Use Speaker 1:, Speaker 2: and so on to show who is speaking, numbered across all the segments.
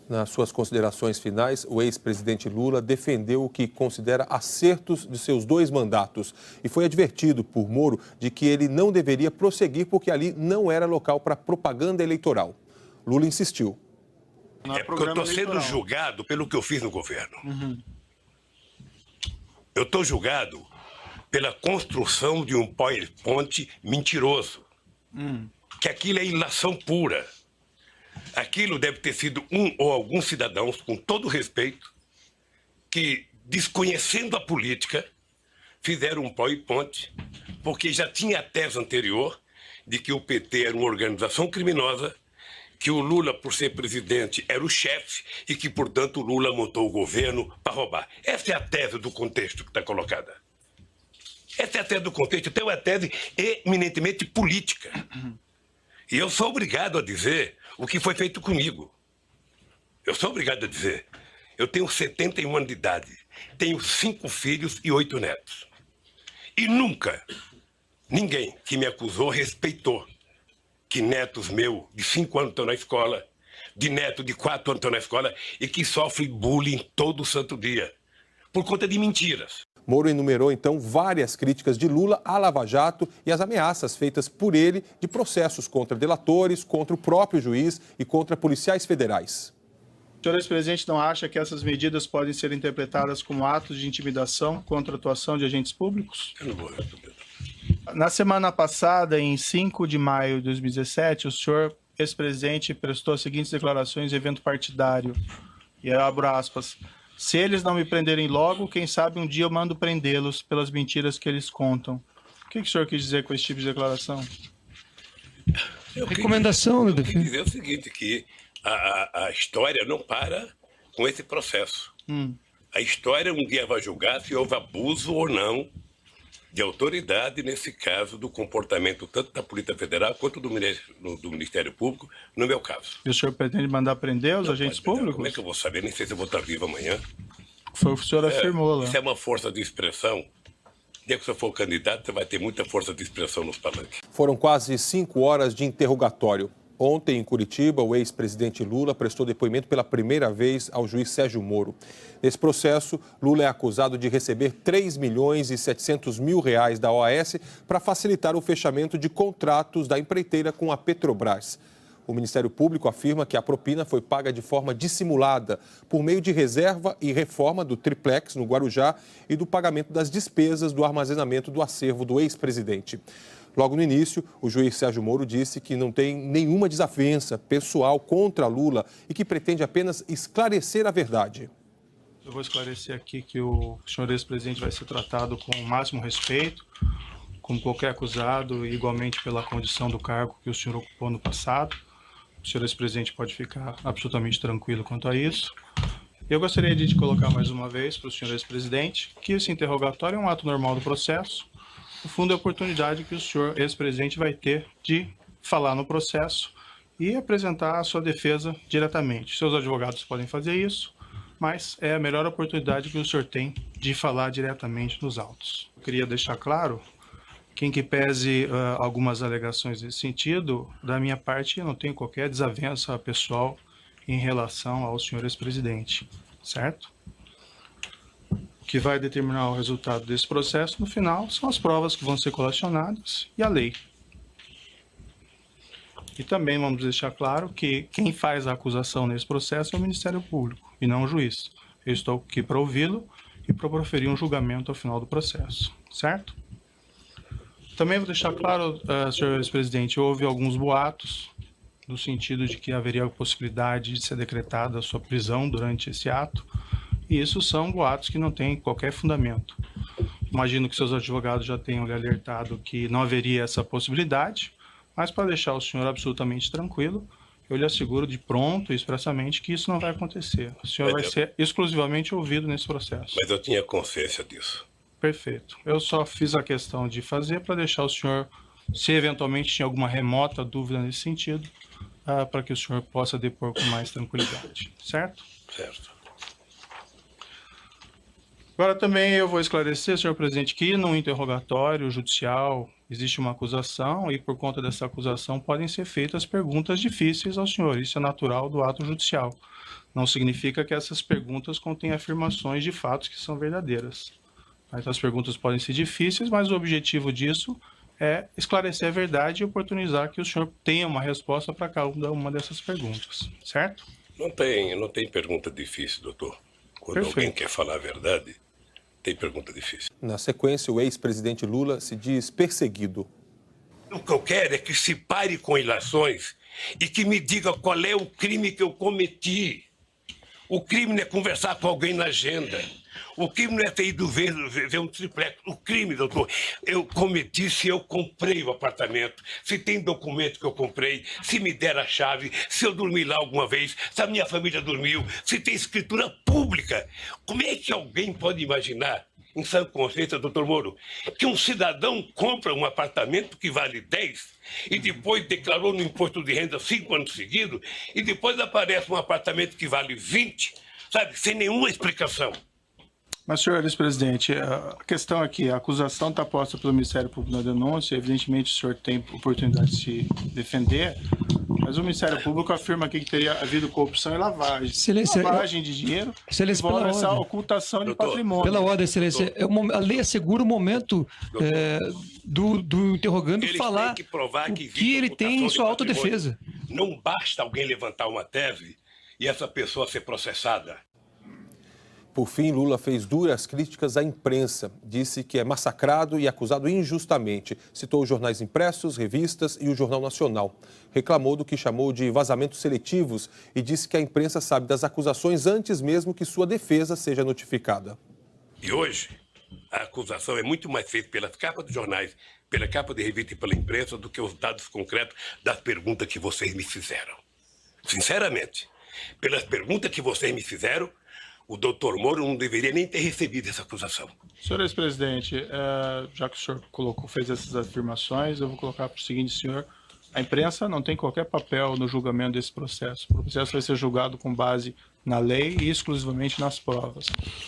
Speaker 1: Nas suas considerações finais, o ex-presidente Lula defendeu o que considera acertos de seus 2 mandatos e foi advertido por Moro de que ele não deveria prosseguir porque ali não era local para propaganda eleitoral. Lula insistiu.
Speaker 2: É porque eu estou sendo julgado pelo que eu fiz no governo. Eu estou julgado pela construção de um PowerPoint mentiroso. Que aquilo é ilação pura. Aquilo deve ter sido um ou alguns cidadãos, com todo respeito, que, desconhecendo a política, fizeram um PowerPoint, porque já tinha a tese anterior de que o PT era uma organização criminosa, que o Lula, por ser presidente, era o chefe e que, portanto, o Lula montou o governo para roubar. Essa é a tese do contexto que está colocada. Essa é a tese do contexto, então é uma tese eminentemente política. E eu sou obrigado a dizer o que foi feito comigo. Eu sou obrigado a dizer. Eu tenho 71 anos de idade, tenho 5 filhos e 8 netos. E nunca ninguém que me acusou respeitou que netos meus de 5 anos estão na escola, de neto de 4 anos estão na escola e que sofrem bullying todo santo dia, por conta de mentiras.
Speaker 1: Moro enumerou, então, várias críticas de Lula à Lava Jato e as ameaças feitas por ele de processos contra delatores, contra o próprio juiz e contra policiais federais.
Speaker 3: O senhor ex-presidente não acha que essas medidas podem ser interpretadas como atos de intimidação contra a atuação de agentes públicos?
Speaker 2: Eu não vou responder.
Speaker 3: Na semana passada, em 5 de maio de 2017, o senhor ex-presidente prestou as seguintes declarações em evento partidário. E eu abro aspas. Se eles não me prenderem logo, quem sabe um dia eu mando prendê-los pelas mentiras que eles contam. O que o senhor quis dizer com esse tipo de declaração?
Speaker 4: Recomendação, né,
Speaker 2: eu quis dizer o seguinte, que a história não para com esse processo. A história um dia vai julgar se houve abuso ou não de autoridade, nesse caso, do comportamento tanto da Polícia Federal quanto do Ministério Público, no meu caso.
Speaker 3: E o senhor pretende mandar prender os agentes públicos?
Speaker 2: Como é que eu vou saber? Nem sei se eu vou estar vivo amanhã.
Speaker 3: Foi o que o senhor afirmou lá.
Speaker 2: Isso é uma força de expressão. Dia que você for candidato, você vai ter muita força de expressão nos palanques.
Speaker 1: Foram quase 5 horas de interrogatório. Ontem, em Curitiba, o ex-presidente Lula prestou depoimento pela primeira vez ao juiz Sérgio Moro. Nesse processo, Lula é acusado de receber R$3.700.000 da OAS para facilitar o fechamento de contratos da empreiteira com a Petrobras. O Ministério Público afirma que a propina foi paga de forma dissimulada, por meio de reserva e reforma do triplex no Guarujá e do pagamento das despesas do armazenamento do acervo do ex-presidente. Logo no início, o juiz Sérgio Moro disse que não tem nenhuma desavença pessoal contra Lula e que pretende apenas esclarecer a verdade.
Speaker 3: Eu vou esclarecer aqui que o senhor ex-presidente vai ser tratado com o máximo respeito, como qualquer acusado, e igualmente pela condição do cargo que o senhor ocupou no passado. O senhor ex-presidente pode ficar absolutamente tranquilo quanto a isso. Eu gostaria de colocar mais uma vez para o senhor ex-presidente que esse interrogatório é um ato normal do processo. No fundo, é a oportunidade que o senhor ex-presidente vai ter de falar no processo e apresentar a sua defesa diretamente. Seus advogados podem fazer isso, mas é a melhor oportunidade que o senhor tem de falar diretamente nos autos. Eu queria deixar claro que, em que pese algumas alegações nesse sentido, da minha parte, eu não tenho qualquer desavença pessoal em relação ao senhor ex-presidente, certo? O que vai determinar o resultado desse processo, no final, são as provas que vão ser colecionadas e a lei. E também vamos deixar claro que quem faz a acusação nesse processo é o Ministério Público e não o juiz. Eu estou aqui para ouvi-lo e para proferir um julgamento ao final do processo, certo? Também vou deixar claro, senhor ex-presidente, houve alguns boatos no sentido de que haveria a possibilidade de ser decretada a sua prisão durante esse ato. E isso são boatos que não têm qualquer fundamento. Imagino que seus advogados já tenham lhe alertado que não haveria essa possibilidade, mas para deixar o senhor absolutamente tranquilo, eu lhe asseguro de pronto e expressamente que isso não vai acontecer. O senhor vai ser exclusivamente ouvido nesse processo.
Speaker 2: Mas eu tinha consciência disso.
Speaker 3: Perfeito. Eu só fiz a questão de fazer para deixar o senhor, se eventualmente tinha alguma remota dúvida nesse sentido, para que o senhor possa depor com mais tranquilidade. Certo?
Speaker 2: Certo.
Speaker 3: Agora também eu vou esclarecer, senhor presidente, que no interrogatório judicial existe uma acusação e por conta dessa acusação podem ser feitas perguntas difíceis ao senhor. Isso é natural do ato judicial. Não significa que essas perguntas contêm afirmações de fatos que são verdadeiras. Então, as perguntas podem ser difíceis, mas o objetivo disso é esclarecer a verdade e oportunizar que o senhor tenha uma resposta para cada uma dessas perguntas, certo?
Speaker 2: Não tem pergunta difícil, doutor. Quando alguém quer falar a verdade, tem pergunta difícil.
Speaker 1: Na sequência, o ex-presidente Lula se diz perseguido.
Speaker 2: O que eu quero é que se pare com ilações e que me diga qual é o crime que eu cometi. O crime não é conversar com alguém na agenda. O crime não é ter ido ver um triplex. O crime, doutor, eu cometi se eu comprei o apartamento, se tem documento que eu comprei, se me der a chave, se eu dormi lá alguma vez, se a minha família dormiu, se tem escritura pública. Como é que alguém pode imaginar, em sã consciência, doutor Moro, que um cidadão compra um apartamento que vale 10 e depois declarou no imposto de renda 5 anos seguidos e depois aparece um apartamento que vale 20, sabe, sem nenhuma explicação?
Speaker 3: Mas, senhor ex-presidente, a questão aqui, a acusação está posta pelo Ministério Público na denúncia, evidentemente o senhor tem oportunidade de se defender, mas o Ministério Público afirma aqui que teria havido corrupção e lavagem.
Speaker 4: Excelência,
Speaker 3: lavagem de dinheiro,
Speaker 4: excelência,
Speaker 3: envolve essa ocultação de patrimônio.
Speaker 4: Pela ordem, excelência, a lei assegura o momento do interrogando falar o que ele tem em sua autodefesa.
Speaker 2: Não basta alguém levantar uma tese e essa pessoa ser processada.
Speaker 1: Por fim, Lula fez duras críticas à imprensa. Disse que é massacrado e acusado injustamente. Citou os jornais impressos, revistas e o Jornal Nacional. Reclamou do que chamou de vazamentos seletivos e disse que a imprensa sabe das acusações antes mesmo que sua defesa seja notificada.
Speaker 2: E hoje, a acusação é muito mais feita pelas capas dos jornais, pela capa de revista e pela imprensa do que os dados concretos das perguntas que vocês me fizeram. Sinceramente, pelas perguntas que vocês me fizeram, o doutor Moro não deveria nem ter recebido essa acusação.
Speaker 3: Senhor ex-presidente, já que o senhor fez essas afirmações, eu vou colocar para o seguinte, senhor. A imprensa não tem qualquer papel no julgamento desse processo. O processo vai ser julgado com base na lei e exclusivamente nas provas.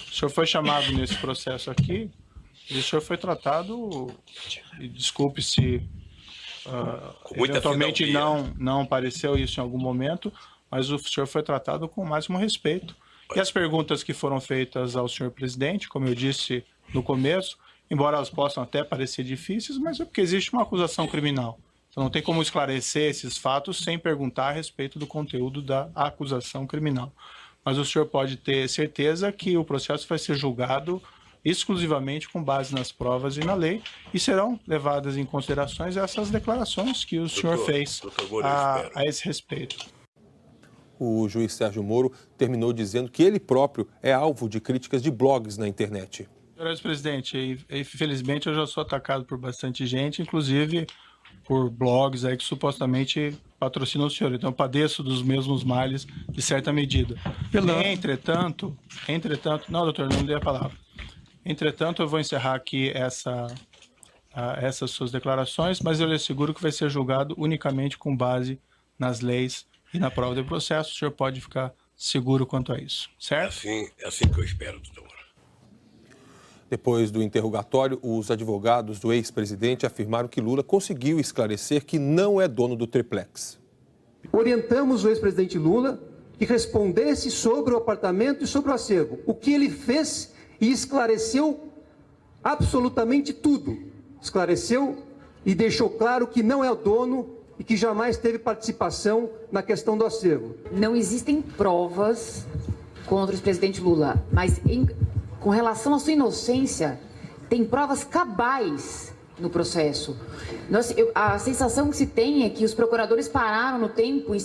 Speaker 3: O senhor foi chamado nesse processo aqui e o senhor foi tratado, e desculpe se eventualmente não pareceu isso em algum momento, mas o senhor foi tratado com o máximo respeito. E as perguntas que foram feitas ao senhor presidente, como eu disse no começo, embora elas possam até parecer difíceis, mas é porque existe uma acusação criminal. Então não tem como esclarecer esses fatos sem perguntar a respeito do conteúdo da acusação criminal. Mas o senhor pode ter certeza que o processo vai ser julgado exclusivamente com base nas provas e na lei e serão levadas em considerações essas declarações que o senhor fez a esse respeito.
Speaker 1: O juiz Sérgio Moro terminou dizendo que ele próprio é alvo de críticas de blogs na internet.
Speaker 3: Senhor ex-presidente, infelizmente eu já sou atacado por bastante gente, inclusive por blogs aí que supostamente patrocinam o senhor. Então eu padeço dos mesmos males de certa medida. Entretanto, não, doutor, não dei a palavra. Entretanto, eu vou encerrar aqui essas suas declarações, mas eu lhe asseguro que vai ser julgado unicamente com base nas leis e na prova do processo. O senhor pode ficar seguro quanto a isso, certo?
Speaker 2: É assim que eu espero, doutor.
Speaker 1: Depois do interrogatório, os advogados do ex-presidente afirmaram que Lula conseguiu esclarecer que não é dono do triplex.
Speaker 5: Orientamos o ex-presidente Lula que respondesse sobre o apartamento e sobre o acervo. O que ele fez e esclareceu absolutamente tudo. Esclareceu e deixou claro que não é o dono e que jamais teve participação na questão do acervo.
Speaker 6: Não existem provas contra o ex-presidente Lula, mas com relação à sua inocência, tem provas cabais no processo. A sensação que se tem é que os procuradores pararam no tempo em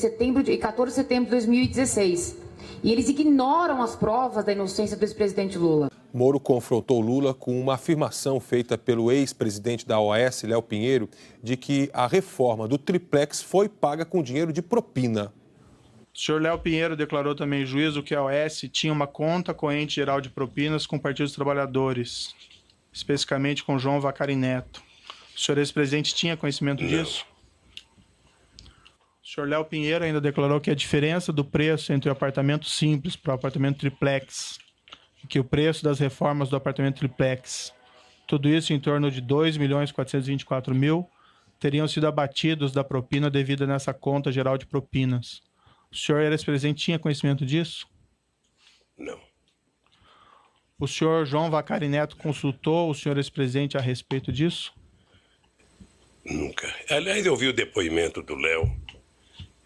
Speaker 6: 14 de setembro de 2016 e eles ignoram as provas da inocência do ex-presidente Lula.
Speaker 1: Moro confrontou Lula com uma afirmação feita pelo ex-presidente da OAS, Léo Pinheiro, de que a reforma do triplex foi paga com dinheiro de propina.
Speaker 3: O senhor Léo Pinheiro declarou também em juízo que a OAS tinha uma conta corrente geral de propinas com o Partido dos Trabalhadores, especificamente com João Vacari Neto. O senhor ex-presidente tinha conhecimento disso? O senhor Léo Pinheiro ainda declarou que a diferença do preço entre o apartamento simples para o apartamento triplex que o preço das reformas do apartamento triplex, tudo isso em torno de 2.424.000, teriam sido abatidos da propina devida nessa conta geral de propinas. O senhor, ex-presidente, tinha conhecimento disso?
Speaker 2: Não.
Speaker 3: O senhor João Vacari Neto consultou o senhor ex-presidente a respeito disso?
Speaker 2: Nunca. Aliás, eu vi o depoimento do Léo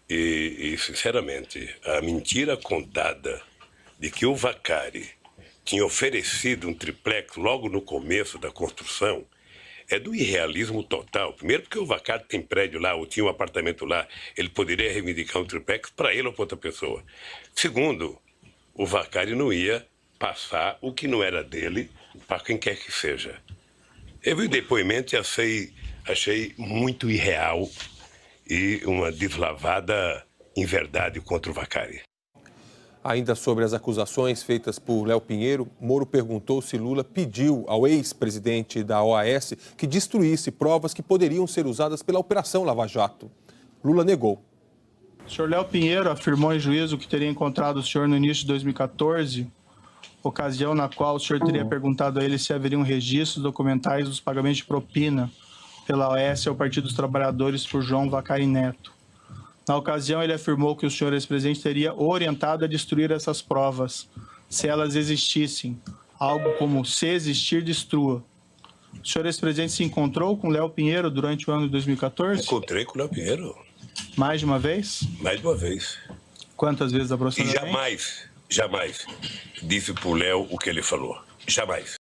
Speaker 2: e, sinceramente, a mentira contada de que o Vacari tinha oferecido um triplex logo no começo da construção é do irrealismo total. Primeiro porque o Vacari tem prédio lá, ou tinha um apartamento lá, ele poderia reivindicar um triplex para ele ou para outra pessoa. Segundo, o Vacari não ia passar o que não era dele para quem quer que seja. Eu vi o depoimento e achei muito irreal e uma deslavada inverdade contra o Vacari.
Speaker 1: Ainda sobre as acusações feitas por Léo Pinheiro, Moro perguntou se Lula pediu ao ex-presidente da OAS que destruísse provas que poderiam ser usadas pela Operação Lava Jato. Lula negou.
Speaker 3: O senhor Léo Pinheiro afirmou em juízo que teria encontrado o senhor no início de 2014, ocasião na qual o senhor teria perguntado a ele se haveriam registros documentais dos pagamentos de propina pela OAS ao Partido dos Trabalhadores por João Vacari Neto. Na ocasião, ele afirmou que o senhor ex-presidente teria orientado a destruir essas provas, se elas existissem, algo como se existir, destrua. O senhor ex-presidente se encontrou com Léo Pinheiro durante o ano de 2014?
Speaker 2: Encontrei com o Léo Pinheiro.
Speaker 3: Mais de uma vez?
Speaker 2: Mais de uma vez.
Speaker 3: Quantas vezes aproximadamente?
Speaker 2: E jamais disse pro Léo o que ele falou. Jamais.